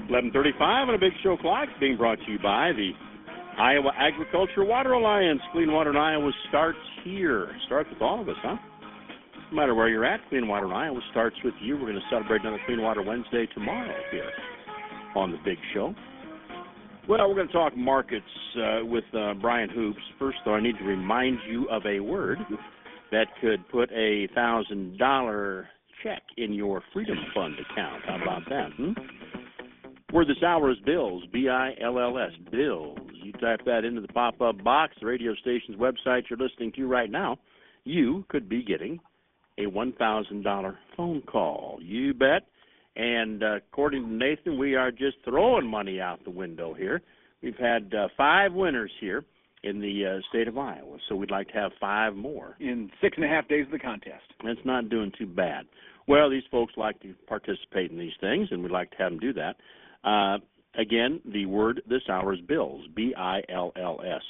11:35 on a big show clock being brought to you by the Iowa Agriculture Water Alliance. Clean water in Iowa starts here. Starts with all of us, huh? No matter where you're at, Clean Water in Iowa starts with you. We're going to celebrate another Clean Water Wednesday tomorrow here on the big show. Well, we're going to talk markets with Brian Hoops. First, though, I need to remind you of a word that could put a $1,000 check in your Freedom Fund account. How about that? Word this hour is bills, B-I-L-L-S, bills. You type that into the pop-up box, the radio station's website you're listening to right now, you could be getting a $1,000 phone call. You bet. And according to Nathan, we are just throwing money out the window here. We've had 5 winners here in the state of Iowa, so we'd like to have 5 more. In 6.5 days of the contest. That's not doing too bad. Well, these folks like to participate in these things, and we'd like to have them do that. Again, the word this hour is bills, B-I-L-L-S.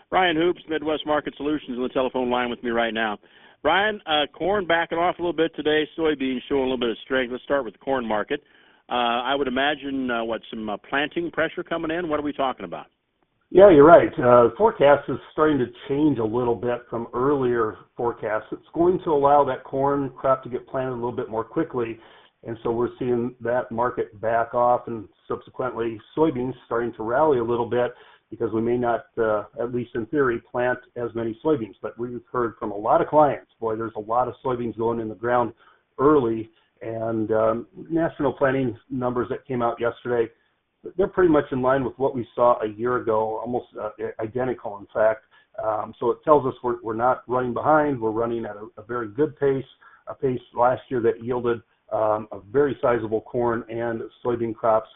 Brian Hoops, Midwest Market Solutions, on the telephone line with me right now. Brian, corn backing off a little bit today, soybeans showing a little bit of strength. Let's start with the corn market. I would imagine, some planting pressure coming in? What are we talking about? Yeah, you're right. The forecast is starting to change a little bit from earlier forecasts. It's going to allow that corn crop to get planted a little bit more quickly, and so we're seeing that market back off, and subsequently soybeans starting to rally a little bit because we may not, at least in theory, plant as many soybeans. But we've heard from a lot of clients, boy, there's a lot of soybeans going in the ground early, and national planting numbers that came out yesterday, they're pretty much in line with what we saw a year ago, almost identical, in fact. So it tells us we're not running behind. We're running at a very good pace, a pace last year that yielded a very sizable corn and soybean crops.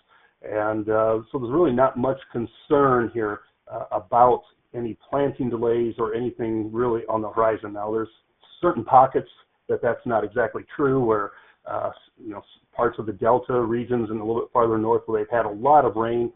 And so there's really not much concern here about any planting delays or anything really on the horizon. Now, there's certain pockets that's not exactly true, where parts of the Delta regions and a little bit farther north where they've had a lot of rain.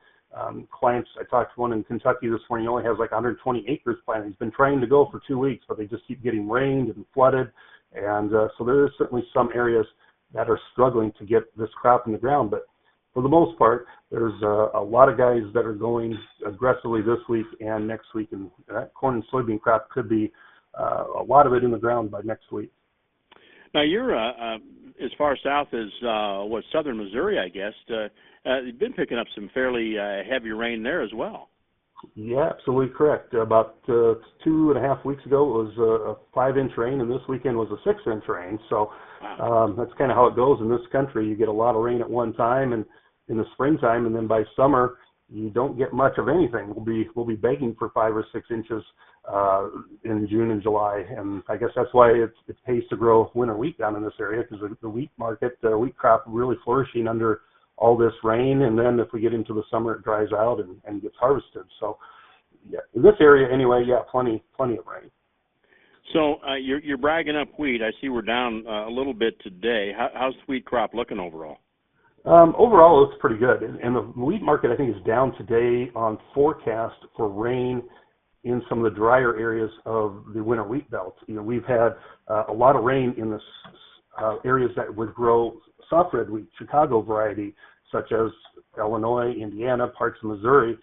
Clients, I talked to one in Kentucky this morning, he only has like 120 acres planted. He's been trying to go for 2 weeks, but they just keep getting rained and flooded. And so there is certainly some areas that are struggling to get this crop in the ground. But for the most part, there's a lot of guys that are going aggressively this week and next week, and that corn and soybean crop could be a lot of it in the ground by next week. Now, you're as far south as, southern Missouri, I guess. You've been picking up some fairly heavy rain there as well. Yeah, absolutely correct. About 2.5 weeks ago, it was a 5-inch rain, and this weekend was a 6-inch rain. So wow. That's kind of how it goes in this country. You get a lot of rain at one time, and in the springtime, and then by summer, you don't get much of anything. We'll be begging for 5 or 6 inches in June and July, and I guess that's why it pays to grow winter wheat down in this area, because the wheat market, the wheat crop, really flourishing under all this rain, and then if we get into the summer, it dries out and gets harvested. So, yeah, in this area anyway, yeah, plenty of rain. So you're bragging up wheat. I see we're down a little bit today. How's the wheat crop looking overall? Overall, it looks pretty good. And the wheat market, I think, is down today on forecast for rain in some of the drier areas of the winter wheat belt. We've had a lot of rain in the areas that would grow soft red wheat, Chicago variety, such as Illinois, Indiana, parts of Missouri.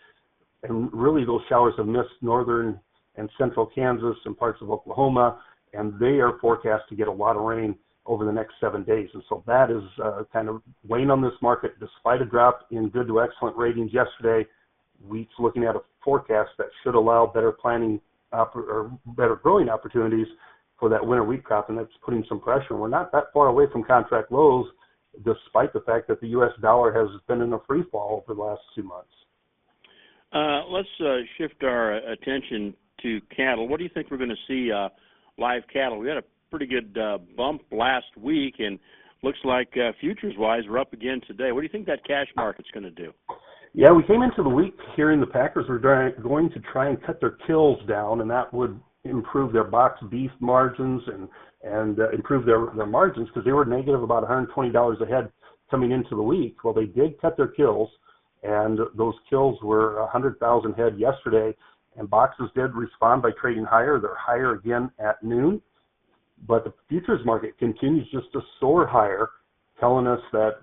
And really, those showers have missed northern and central Kansas and parts of Oklahoma, and they are forecast to get a lot of rain over the next 7 days. And so that is kind of weighing on this market. Despite a drop in good to excellent ratings yesterday, wheat's looking at a forecast that should allow better planting or better growing opportunities for that winter wheat crop, and that's putting some pressure. We're not that far away from contract lows, despite the fact that the U.S. dollar has been in a free fall over the last 2 months. Let's shift our attention to cattle. What do you think we're going to see live cattle? We had a pretty good bump last week, and looks like futures-wise we're up again today. What do you think that cash market's going to do? Yeah, we came into the week hearing the Packers were going to try and cut their kills down, and that would improve their box beef margins and improve their margins, because they were negative about $120 a head coming into the week. Well, they did cut their kills, and those kills were 100,000 head yesterday, and boxes did respond by trading higher. They're higher again at noon. But the futures market continues just to soar higher, telling us that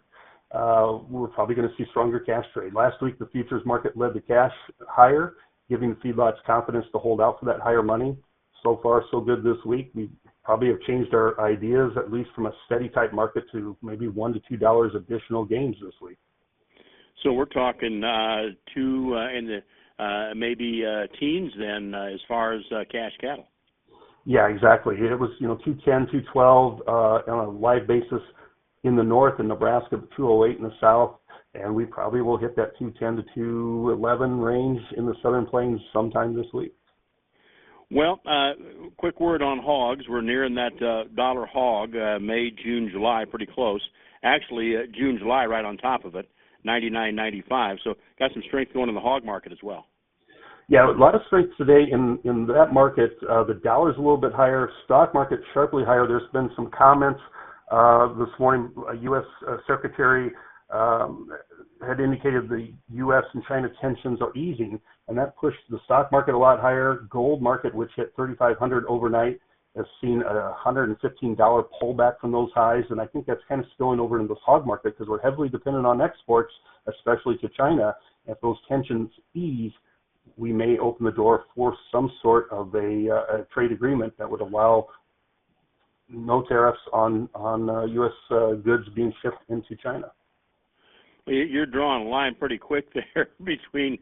we're probably going to see stronger cash trade. Last week, the futures market led the cash higher, giving the feedlots confidence to hold out for that higher money. So far, so good this week. We probably have changed our ideas, at least from a steady type market to maybe $1 to $2 additional gains this week. So we're talking two in the maybe teens then as far as cash cattle. Yeah, exactly. It was 210, 212 on a live basis in the north, in Nebraska, 208 in the south, and we probably will hit that 210 to 211 range in the Southern Plains sometime this week. Well, quick word on hogs. We're nearing that dollar hog, May, June, July, pretty close. Actually, June, July, right on top of it, 99.95. So got some strength going in the hog market as well. Yeah, a lot of strength today in that market. The dollar's a little bit higher. Stock market sharply higher. There's been some comments this morning. U.S. Secretary had indicated the U.S. and China tensions are easing, and that pushed the stock market a lot higher. Gold market, which hit 3,500 overnight, has seen a $115 pullback from those highs, and I think that's kind of spilling over into the hog market because we're heavily dependent on exports, especially to China. If those tensions ease, we may open the door for some sort of a trade agreement that would allow no tariffs on U.S. goods being shipped into China. You're drawing a line pretty quick there between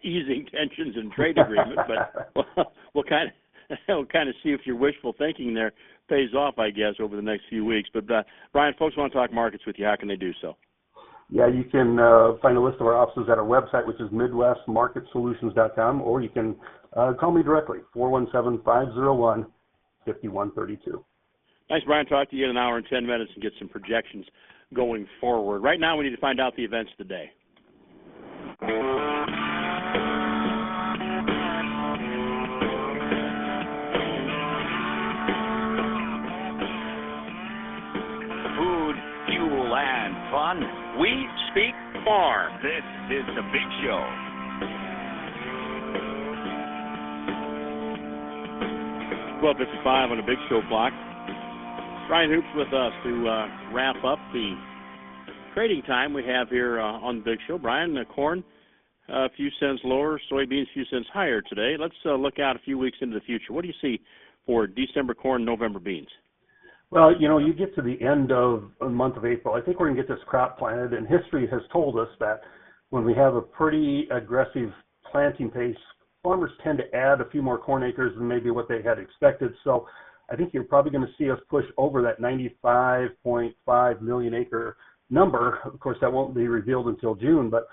easing tensions and trade agreement, but we'll kind of see if your wishful thinking there pays off, I guess, over the next few weeks. But Brian, folks want to talk markets with you. How can they do so? Yeah, you can find a list of our offices at our website, which is MidwestMarketSolutions.com, or you can call me directly, 417-501-5132. Nice, Brian. Talk to you in an hour and 10 minutes and get some projections going forward. Right now, we need to find out the events of the day. Food, fuel, and fun. We speak farm. This is The Big Show. $12:55 on the Big Show clock. Brian Hoops with us to wrap up the trading time we have here on the Big Show. Brian, corn a few cents lower, soybeans a few cents higher today. Let's look out a few weeks into the future. What do you see for December corn, November beans? Well, you get to the end of the month of April. I think we're going to get this crop planted, and history has told us that when we have a pretty aggressive planting pace, farmers tend to add a few more corn acres than maybe what they had expected. So I think you're probably going to see us push over that 95.5 million acre number. Of course, that won't be revealed until June, but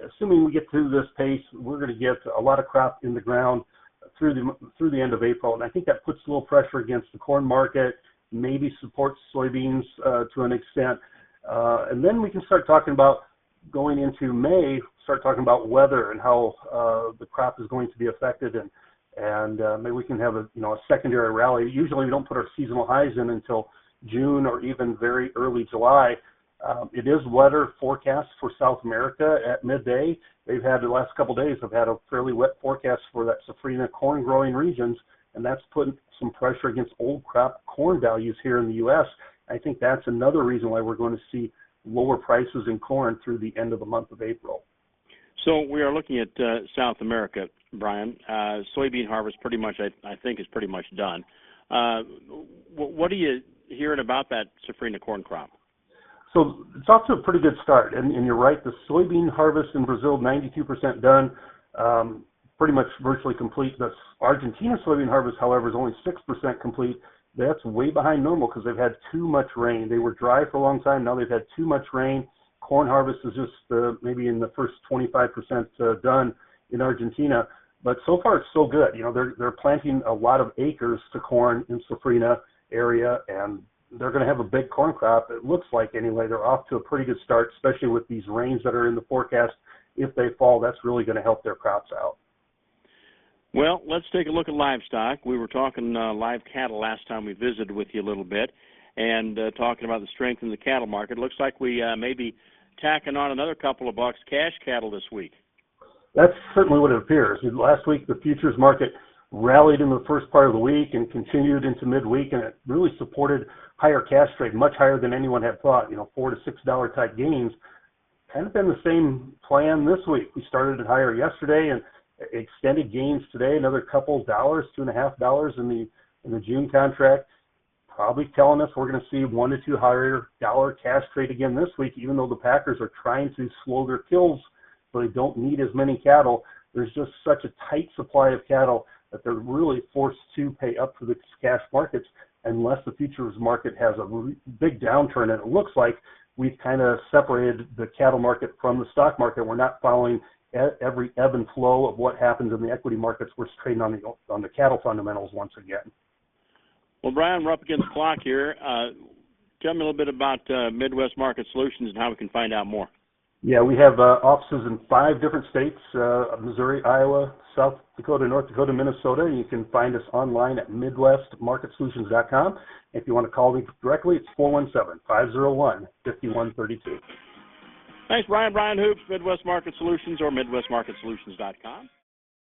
assuming we get through this pace, we're going to get a lot of crop in the ground through the end of April, and I think that puts a little pressure against the corn market, maybe supports soybeans to an extent, and then we can start talking about going into May, start talking about weather and how the crop is going to be affected, and maybe we can have a secondary rally. Usually we don't put our seasonal highs in until June or even very early July. It is weather forecast for South America at midday. They've had the last couple of days have had a fairly wet forecast for that safrinha corn growing regions, and that's put some pressure against old crop corn values here in the U.S. I think that's another reason why we're going to see lower prices in corn through the end of the month of April. So we are looking at South America, Brian. Soybean harvest pretty much, I think, is pretty much done. What are you hearing about that safrinha corn crop? So it's off to a pretty good start, and you're right. The soybean harvest in Brazil, 92% done, pretty much virtually complete. The Argentina soybean harvest, however, is only 6% complete. That's way behind normal because they've had too much rain. They were dry for a long time. Now they've had too much rain. Corn harvest is just maybe in the first 25% done in Argentina. But so far, it's so good. They're planting a lot of acres to corn in Safrinha area, and they're going to have a big corn crop. It looks like anyway. They're off to a pretty good start, especially with these rains that are in the forecast. If they fall, that's really going to help their crops out. Well, let's take a look at livestock. We were talking live cattle last time we visited with you a little bit, and talking about the strength in the cattle market. It looks like we may be tacking on another couple of bucks cash cattle this week. That's certainly what it appears. Last week, the futures market rallied in the first part of the week and continued into midweek, and it really supported higher cash trade, much higher than anyone had thought, $4 to $6 type gains. kind of been the same plan this week. We started it higher yesterday and extended gains today, another couple dollars, $2.50 in the June contract, probably telling us we're going to see $1 to $2 higher dollar cash trade again this week, even though the Packers are trying to slow their kills so they don't need as many cattle. There's just such a tight supply of cattle that they're really forced to pay up for the cash markets unless the futures market has a big downturn. And it looks like we've kind of separated the cattle market from the stock market. We're not following every ebb and flow of what happens in the equity markets. We're trading on the cattle fundamentals once again. Well, Brian, we're up against the clock here. Tell me a little bit about Midwest Market Solutions and how we can find out more. Yeah, we have offices in 5 different states, Missouri, Iowa, South Dakota, North Dakota, Minnesota. You can find us online at MidwestMarketSolutions.com. If you want to call me directly, it's 417-501-5132. Thanks, Brian. Brian Hoops, Midwest Market Solutions or MidwestMarketSolutions.com.